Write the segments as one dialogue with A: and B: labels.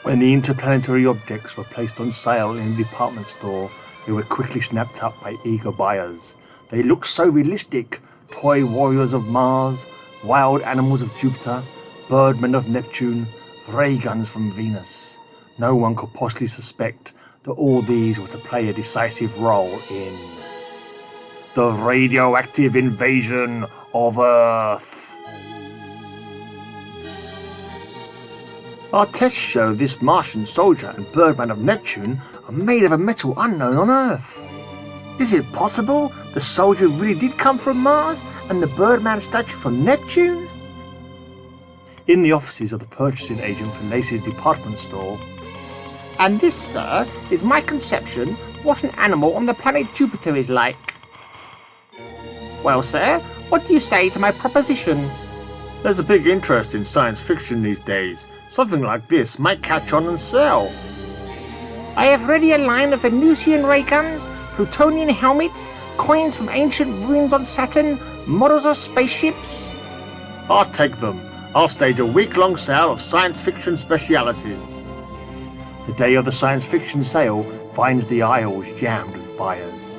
A: When the interplanetary objects were placed on sale in a department store, they were quickly snapped up by eager buyers. They looked so realistic: toy warriors of Mars, wild animals of Jupiter, birdmen of Neptune, ray guns from Venus. No one could possibly suspect that all these were to play a decisive role in the radioactive invasion of Earth. Our tests show this Martian soldier and birdman of Neptune are made of a metal unknown on Earth. Is it possible the soldier really did come from Mars and the birdman statue from Neptune? In the offices of the purchasing agent for Lacey's department store.
B: And this, sir, is my conception what an animal on the planet Jupiter is like. Well, sir, what do you say to my proposition?
A: There's a big interest in science fiction these days. Something like this might catch on and sell.
B: I have ready a line of Venusian ray guns, Plutonian helmets, coins from ancient ruins on Saturn, models of spaceships.
A: I'll take them. I'll stage a week-long sale of science fiction specialities. The day of the science fiction sale finds the aisles jammed with buyers.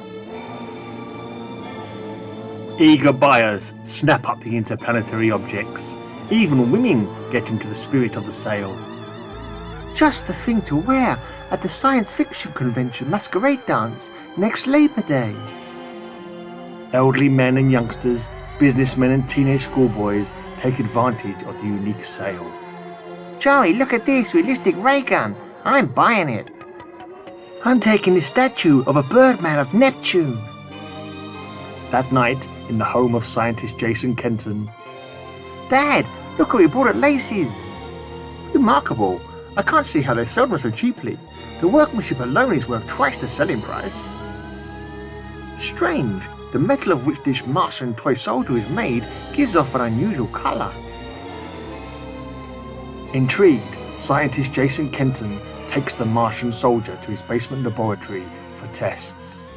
A: Eager buyers snap up the interplanetary objects. Even women get into the spirit of the sale.
B: Just the thing to wear at the science fiction convention masquerade dance next Labor Day.
A: Elderly men and youngsters, businessmen and teenage schoolboys take advantage of the unique sale.
B: Joey, look at this realistic ray gun. I'm buying it.
C: I'm taking the statue of a birdman of Neptune.
A: That night, in the home of scientist Jason Kenton.
B: Dad, look what we bought at Lacey's.
A: Remarkable. I can't see how they sold them so cheaply. The workmanship alone is worth twice the selling price. Strange. The metal of which this Martian toy soldier is made gives off an unusual colour. Intrigued, scientist Jason Kenton takes the Martian soldier to his basement laboratory for tests.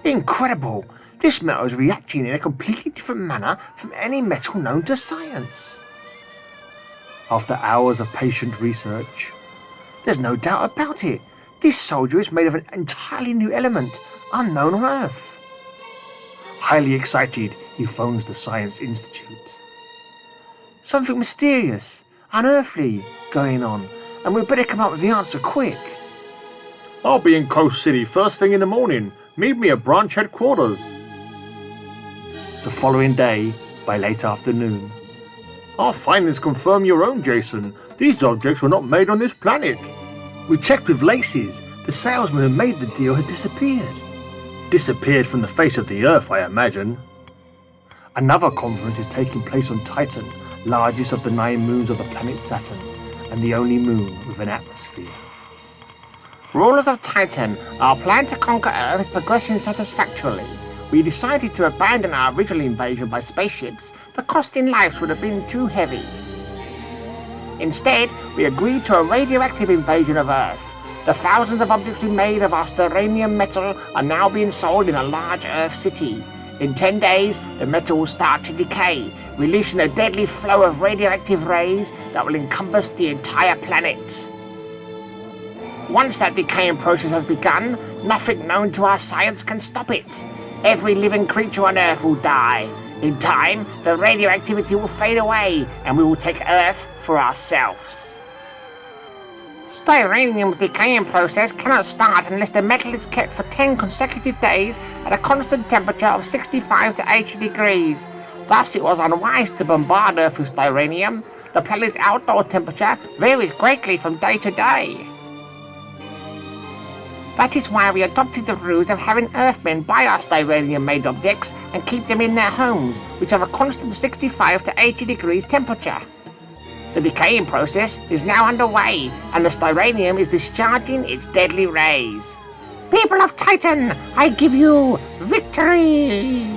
B: Incredible! This metal is reacting in a completely different manner from any metal known to science.
A: After hours of patient research,
B: there's no doubt about it. This soldier is made of an entirely new element, unknown on Earth.
A: Highly excited, he phones the Science Institute.
B: Something mysterious, unearthly, going on, and we'd better come up with the answer quick.
A: I'll be in Coast City first thing in the morning. Meet me at branch headquarters. The following day, by late afternoon. Our findings confirm your own, Jason. These objects were not made on this planet.
C: We checked with Lacey's. The salesman who made the deal has disappeared.
A: Disappeared from the face of the Earth, I imagine. Another conference is taking place on Titan, largest of the 9 moons of the planet Saturn, and the only moon with an atmosphere.
B: Rulers of Titan, our plan to conquer Earth is progressing satisfactorily. We decided to abandon our original invasion by spaceships. The cost in lives would have been too heavy. Instead, we agreed to a radioactive invasion of Earth. The thousands of objects we made of our steranium metal are now being sold in a large Earth city. In 10 days, the metal will start to decay, releasing a deadly flow of radioactive rays that will encompass the entire planet. Once that decaying process has begun, nothing known to our science can stop it. Every living creature on Earth will die. In time, the radioactivity will fade away, and we will take Earth for ourselves. Styranium's decaying process cannot start unless the metal is kept for 10 consecutive days at a constant temperature of 65 to 80 degrees. Thus, it was unwise to bombard Earth with styranium. The planet's outdoor temperature varies greatly from day to day. That is why we adopted the ruse of having Earthmen buy our styranium-made objects and keep them in their homes, which have a constant 65 to 80 degrees temperature. The decaying process is now underway, and the styranium is discharging its deadly rays. People of Titan, I give you victory!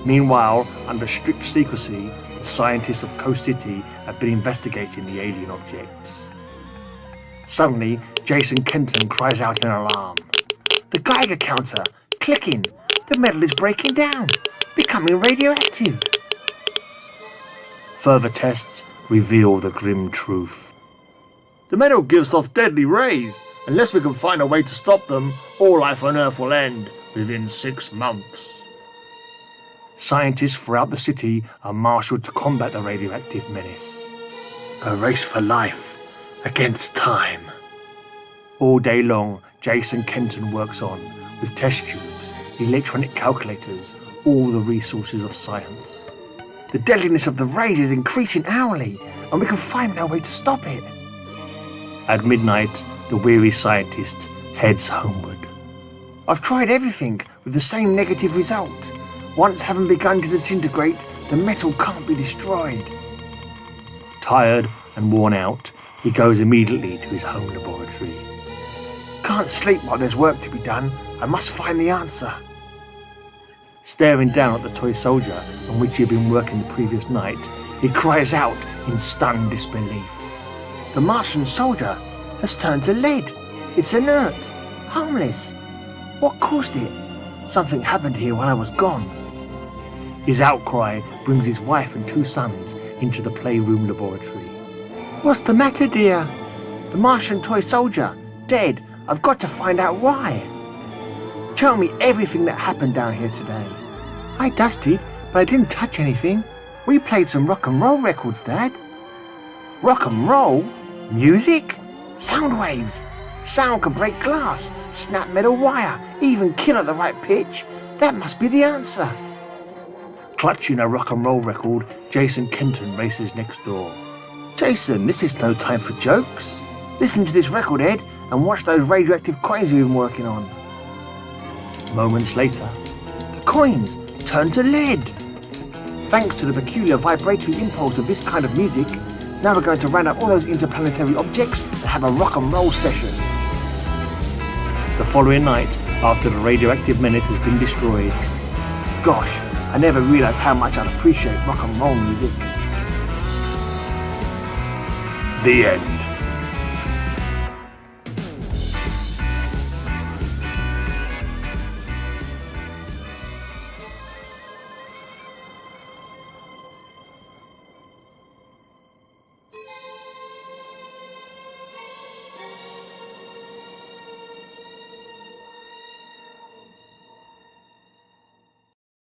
A: Meanwhile, under strict secrecy, the scientists of Coast City have been investigating the alien objects. Suddenly, Jason Kenton cries out in alarm.
C: The Geiger counter, clicking. The metal is breaking down, becoming radioactive.
A: Further tests reveal the grim truth.
C: The metal gives off deadly rays. Unless we can find a way to stop them, all life on Earth will end within 6 months.
A: Scientists throughout the city are marshaled to combat the radioactive menace.
C: A race for life against time.
A: All day long, Jason Kenton works on, with test tubes, electronic calculators, all the resources of science. The deadliness of the rays is increasing hourly, and we can find no way to stop it. At midnight, the weary scientist heads homeward. I've tried everything with the same negative result. Once having begun to disintegrate, the metal can't be destroyed. Tired and worn out, he goes immediately to his home laboratory. Can't sleep while there's work to be done. I must find the answer. Staring down at the toy soldier on which he had been working the previous night, he cries out in stunned disbelief. The Martian soldier has turned to lead. It's inert, harmless. What caused it? Something happened here while I was gone. His outcry brings his wife and 2 sons into the playroom laboratory. What's the matter, dear? The Martian toy soldier, dead. I've got to find out why. Tell me everything that happened down here today. I dusted, but I didn't touch anything. We played some rock and roll records, Dad. Rock and roll? Music? Sound waves. Sound can break glass, snap metal wire, even kill at the right pitch. That must be the answer. Clutching a rock and roll record, Jason Kenton races next door. Jason, this is no time for jokes. Listen to this record, Ed, and watch those radioactive coins you've been working on. Moments later, the coins turn to lead. Thanks to the peculiar vibratory impulse of this kind of music, now we're going to round up all those interplanetary objects and have a rock and roll session. The following night, after the radioactive menace has been destroyed, gosh, I never realised how much I'd appreciate rock and roll music. The end.